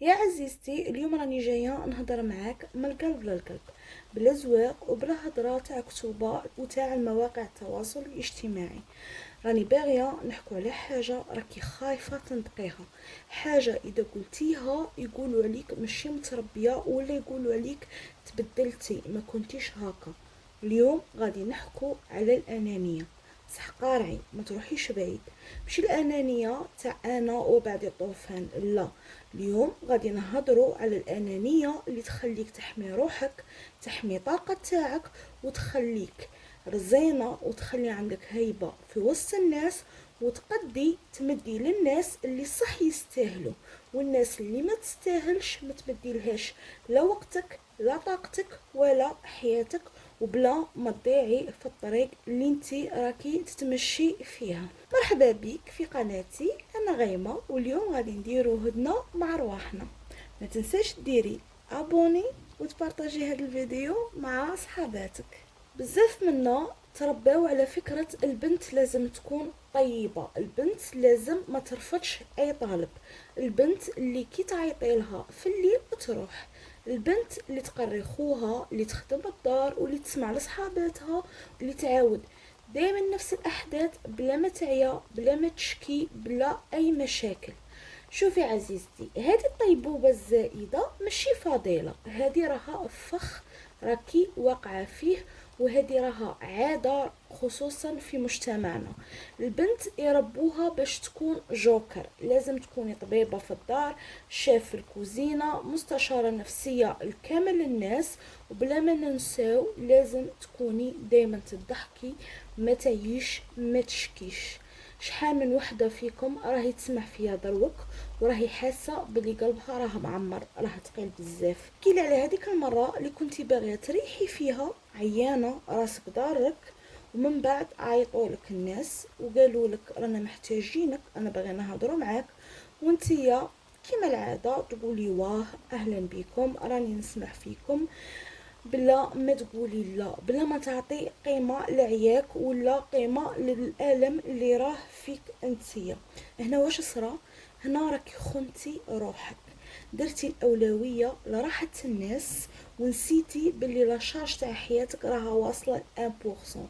يا عزيزتي، اليوم راني جايه نهضر معاك من القلب للقلب، بلا زواق وبلا هضره تاع كتوبه وتاع المواقع التواصل الاجتماعي. راني باغيه نحكو على حاجه راكي خايفه تنطقيها، حاجه اذا قلتيها يقولوا عليك ماشي متربيه ولا يقولوا عليك تبدلتي ما كنتيش هاكا. اليوم غادي نحكو على الانانيه. صح قارعي، ما تروحيش بعيد. ماشي الانانيه تاع انا وبعد الطوفان، لا. اليوم غادي نهضروا على الانانيه اللي تخليك تحمي روحك، تحمي طاقه تاعك، وتخليك رزينه، وتخلي عندك هيبه في وسط الناس، وتقدي تمدي للناس اللي صح يستاهلوا، والناس اللي ما تستاهلش ما تمديلهاش لا وقتك لا طاقتك ولا حياتك، وبلا ما تضيعي في الطريق اللي انتي راكي تتمشي فيها. مرحبا بك في قناتي، انا غيمه، واليوم غادي نديرو هدنه مع رواحنا. ما تنساش ديري ابوني وتبارطاجي هذا الفيديو مع صحاباتك. بزاف منا ترباو على فكرة البنت لازم تكون طيبة، البنت لازم ما ترفضش اي طالب، البنت اللي كي تعيطي لها في الليل وتروح، البنت اللي تقري خوها، اللي تخدم الدار، واللي تسمع لصحاباتها، واللي تعاود دائما نفس الاحداث بلا ما تعيا، بلا ما تشكي، بلا اي مشاكل. شوفي عزيزتي، هذه الطيبوبة الزائدة ماشي فضيلة، هذه راها فخ راكي واقعة فيه، وهذه راها عادة خصوصا في مجتمعنا. البنت يربوها باش تكون جوكر، لازم تكوني طبيبة في الدار، شيف في الكوزينة، مستشارة نفسية لكامل الناس، وبلا ما ننساو لازم تكوني دايما تضحكي، ما تعيش ما تشكيش. شحال من وحده فيكم راهي تسمع فيا دروك وراهي حاسه بلي قلبها راه معمر، راه ثقيل بزاف. كيلي على هذيك المره اللي كنتي باغيه تريحي فيها، عيانه راسك دارك، ومن بعد عيطوا لك الناس وقالوا لك رانا محتاجينك، انا باغي نهضروا معاك، وانتيا كيما العاده تقولي واه اهلا بكم راني نسمع فيكم، بلا ما تقولي لا، بلا ما تعطي قيمة لعياك ولا قيمة للألم اللي راه فيك انتيا. هنا واش صرا؟ هنا راكي خنتي روحك، درتي الأولوية لراحة الناس، ونسيتي باللي لا شارج تاع حياتك راها واصلة 1%.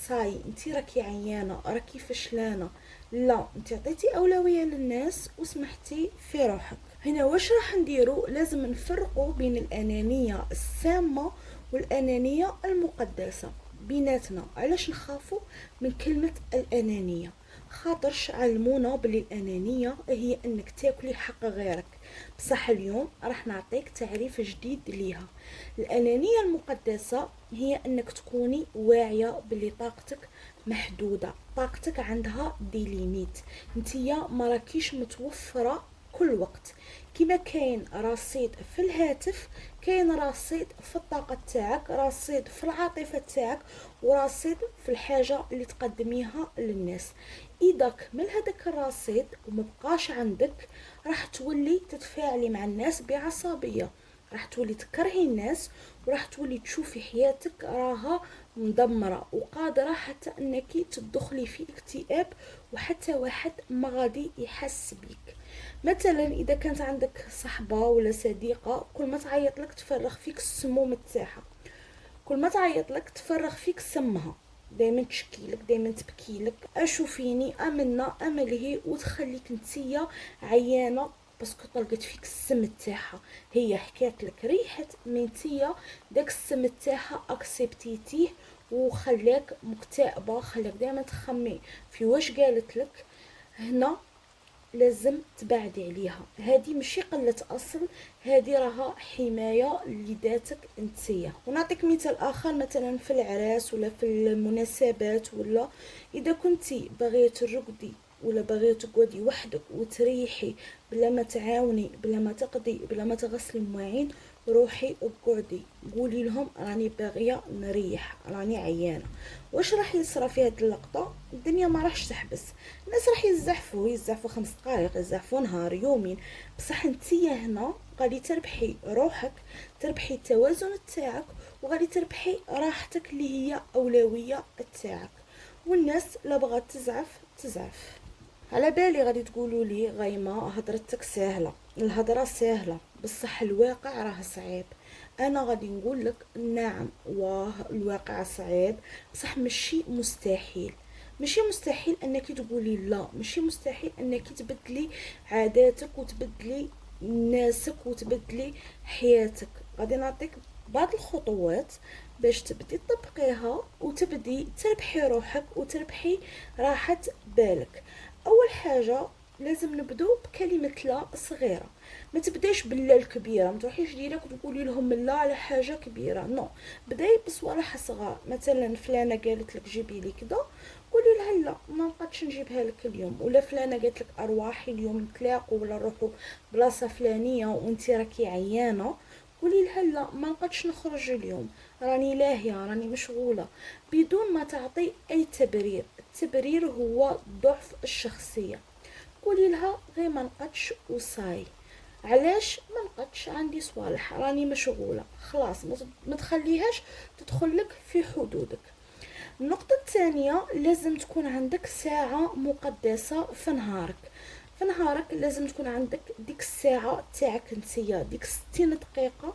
صاي انتي راكي عيانة، راكي فشلانة، لا انتي عطيتي أولوية للناس وسمحتي في روحك. هنا واش راح نديرو؟ لازم نفرقوا بين الأنانية السامة والأنانية المقدسة بيناتنا. علاش نخافوا من كلمة الأنانية؟ خاطرش علمونا بلي الأنانية هي أنك تاكلي حق غيرك، بصح اليوم راح نعطيك تعريف جديد ليها. الأنانية المقدسة هي أنك تكوني واعية بلي طاقتك محدودة، طاقتك عندها دي ليميت، انتيا ما راكيش متوفرة كل وقت. كما كاين رصيد في الهاتف، كاين رصيد في الطاقة تاعك، رصيد في العاطفة تاعك، ورصيد في الحاجة اللي تقدميها للناس. اذا كمل هذاك الرصيد ومبقاش عندك، راح تولي تتفاعلي مع الناس بعصبية، راح تولي تكرهي الناس، وراح تولي تشوفي حياتك راها مدمرة، وقادرة حتى انك تدخلي في اكتئاب، وحتى واحد ما غادي يحس بيك. مثلا اذا كانت عندك صحبه ولا صديقه كل ما تعيط لك تفرغ فيك السموم تاعها، كل ما تعيط لك تفرغ فيك سمها، دائما تشكي لك، دائما تبكي لك، اشوفيني امنا امله، وتخليك نتيا عيانه باسكو طلقت فيك السم تاعها. هي حكات لك ريحه منتيا، داك السم تاعها اكسبتيتيه وخلاك مكتئبه، خلاك دائما تخمي في واش قالت لك. هنا لازم تبعدي عليها، هذه ماشي قلة اصل، هذه راها حماية لذاتك انتيا. ونعطيك مثال اخر، مثلا في العراس ولا في المناسبات، ولا اذا كنتي باغيه ترقدي ولا باغيه تقعدي وحدك وتريحي بلا ما تعاوني، بلا ما تقضي، بلا ما تغسلي المواعين، روحي اقعدي قولي لهم راني باغيه نريح، راني عيانه. واش راح يصرى في هذه اللقطه؟ الدنيا ما راحش تحبس، الناس راح يزحفوا 5 دقائق، يزحفوا نهار يومين، بصح انتيا هنا غادي تربحي روحك، تربحي التوازن تاعك، وغادي تربحي راحتك اللي هي اولويه تاعك. والناس لا بغات تزعف تزعف. على بالي غادي تقولوا لي غايمه هضرتك ساهله، الهضره سهله بصح الواقع راه صعيب. انا غادي نقول لك نعم واه الواقع صعيب، بصح ماشي مستحيل. ماشي مستحيل انك تقولي لا، ماشي مستحيل انك تبدلي عاداتك وتبدلي ناسك وتبدلي حياتك. غادي نعطيك بعض الخطوات باش تبدي تطبقيها وتبدي تربحي روحك وتربحي راحة بالك. اول حاجة لازم نبدو بكلمة لا صغيرة. ما تبداش باللا الكبيرة، ما تروحيش ديريكت وتقولي لهم لا على حاجة كبيرة، نو. بداي بصوالح صغار. مثلا فلانة قالت لك جيبي لي كذا، قولي لها لا ما نقدش نجيبها لك اليوم. ولا فلانة قالت لك ارواحي اليوم نتلاقوا ولا نروحوا بلاصة فلانية وانتي راكي عيانة، قولي لها لا ما نقدش نخرج اليوم، راني لاهية راني مشغولة، بدون ما تعطي اي تبرير. التبرير هو ضعف الشخصية. قولي لها غير ما نقدش وصاي. علاش ما نقدش؟ عندي صوالح راني مشغولة، خلاص ما تخليهاش تدخلك في حدودك. النقطة الثانية لازم تكون عندك ساعة مقدسة في نهارك. في نهارك لازم تكون عندك ديك الساعة تاعك انتيا، ديك 60 دقيقة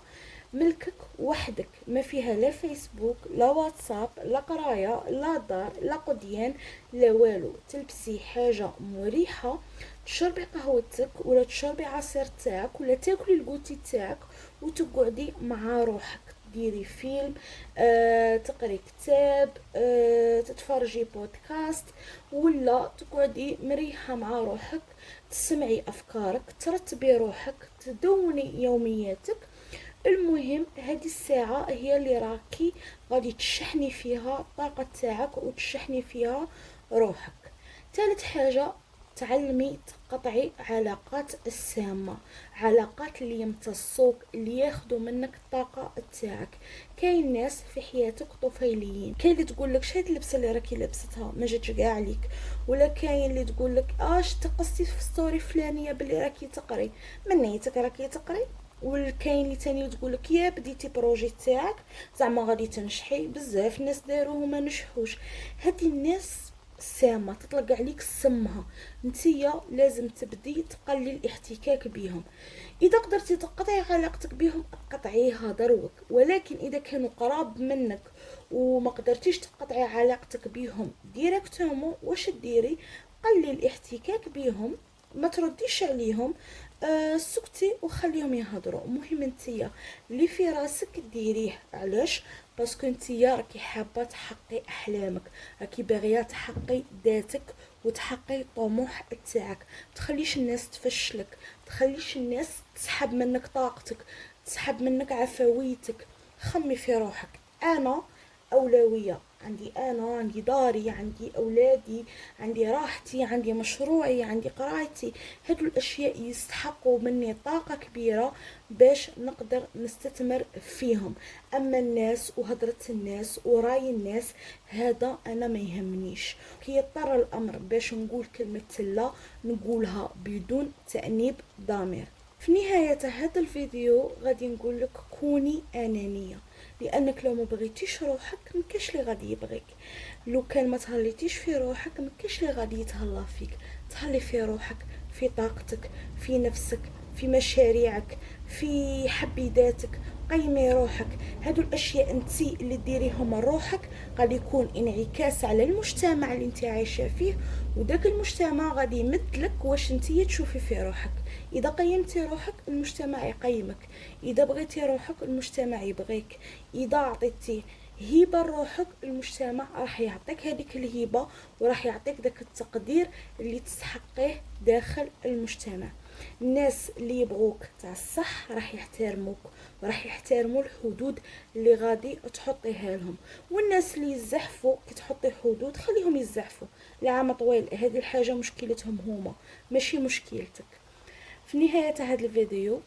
ملكك وحدك، ما فيها لا فيسبوك لا واتساب لا قرايه لا دار لا قديان لا والو. تلبسي حاجه مريحه، تشربي قهوتك ولا تشربي عصير تاعك ولا تاكلي الكوتي تاعك وتقعدي مع روحك، ديري فيلم، تقري كتاب، تتفرجي بودكاست، ولا تقعدي مريحه مع روحك، تسمعي افكارك، ترتبي روحك، تدوني يومياتك. المهم هذه الساعة هي اللي راكي غادي تشحني فيها الطاقة تاعك وتشحني فيها روحك. ثالث حاجة، تعلمي تقطعي علاقات السامة، علاقات اللي يمتصوك اللي ياخدوا منك الطاقة تاعك. كاين ناس في حياتك طفيليين، كاين اللي تقول لك شهاد اللبسه اللي راكي لابستها ما جاتش كاع عليك، ولا كاين اللي تقول لك اش تقصتي في ستوري فلانيه باللي راكي تقري، من نيتك راكي تقري. والكاين اللي تاني تقول لك يا بديتي بروجي تاعك زعما غادي تنجحي، بزاف ناس داروه وما نجحوش. هذه الناس سامه تطلق عليك سمها. نتيا لازم تبدي تقلي الاحتكاك بهم. اذا قدرتي تقطعي علاقتك بهم قطعيها دروك، ولكن اذا كانوا قراب منك وما قدرتيش تقطعي علاقتك بهم ديريكتومون، واش ديري؟ قلي الاحتكاك بهم، ما ترديش عليهم، سكتي وخليهم يهضروا. مهم انتيا اللي في راسك ديريه. علاش؟ باسكو انتيا راكي حابه تحقي احلامك، راكي باغيه تحقي ذاتك وتحقي طموح تاعك. تخليش الناس تفشلك، تخليش الناس تسحب منك طاقتك، تسحب منك عفويتك. خمي في روحك. انا اولويه، عندي انا، عندي داري، عندي اولادي، عندي راحتي، عندي مشروعي، عندي قرايتي. هادو الاشياء يستحقوا مني طاقه كبيره باش نقدر نستثمر فيهم. اما الناس وهضره الناس وراي الناس هذا انا ما يهمنيش. كي يضطر الامر باش نقول كلمه لا نقولها بدون تانيب ضمير. في نهاية هذا الفيديو غادي نقول لك كوني أنانية، لأنك لو ما بغيتيش روحك مكاش اللي غادي يبغيك. لو كان ما تهليتيش في روحك مكاش اللي غادي يتهلا فيك. تهلي في روحك، في طاقتك، في نفسك، في مشاريعك، في حبيداتك. قيمي روحك. هادو الاشياء انتي اللي ديريهم روحك غادي يكون انعكاس على المجتمع اللي انتي عايشه فيه، وداك المجتمع غادي يمدلك واش انتي تشوفي في روحك. اذا قيمتي روحك المجتمع يقيمك، اذا بغيتي روحك المجتمع يبغيك، اذا عطيتي هبه لروحك المجتمع راح يعطيك هذيك الهبه وراح يعطيك داك التقدير اللي تستحقيه داخل المجتمع. الناس اللي يبغوك تاع الصح راح يحترموك وراح يحترموا الحدود اللي غادي تحطيها لهم. والناس اللي يزحفوا كي تحطي حدود خليهم يزحفوا لعام طويل، هذه الحاجه مشكلتهم هما ماشي مشكلتك. في نهاية هذا الفيديو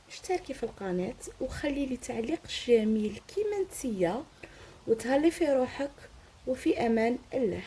اشتركي في القناة وخلي لي تعليق جميل كيما نتيا، وتهلي في روحك وفي امان الله.